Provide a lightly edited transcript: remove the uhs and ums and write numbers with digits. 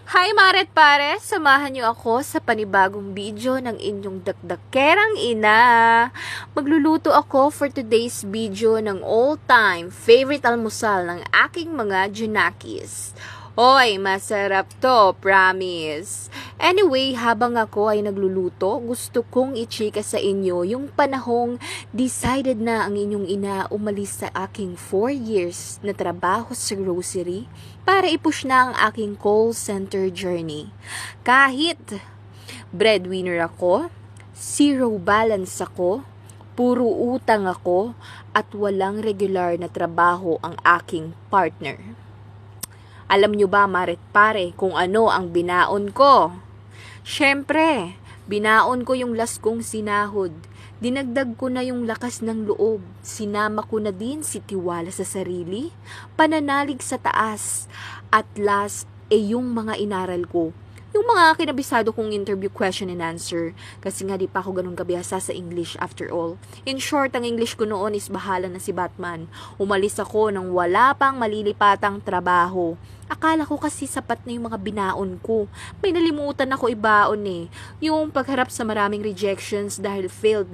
Hi Maret Pare! Samahan niyo ako sa panibagong video ng inyong dakdakerang ina. Magluluto ako for today's video ng all-time favorite almusal ng aking mga Junakis. Hoy, masarap to, promise. Anyway, habang ako ay nagluluto, gusto kong i-chika sa inyo yung panahong decided na ang inyong ina umalis sa aking 4 years na trabaho sa grocery para i-push na ang aking call center journey. Kahit breadwinner ako, zero balance ako, puro utang ako, at walang regular na trabaho ang aking partner. Alam nyo ba, Maret Pare, kung ano ang binaon ko? Syempre, binaon ko yung last kong sinahod. Dinagdag ko na yung lakas ng loob. Sinama ko na din si tiwala sa sarili, pananalig sa taas, at last, yung mga inaral ko. Yung mga kinabisado kong interview question and answer. Kasi nga di pa ako ganun kabihasa sa English after all. In short, ang English ko noon is bahala na si Batman. Umalis ako nang wala pang malilipatang trabaho. Akala ko kasi sapat na yung mga binaon ko. May nalimutan ako ibaon eh. Yung pagharap sa maraming rejections dahil failed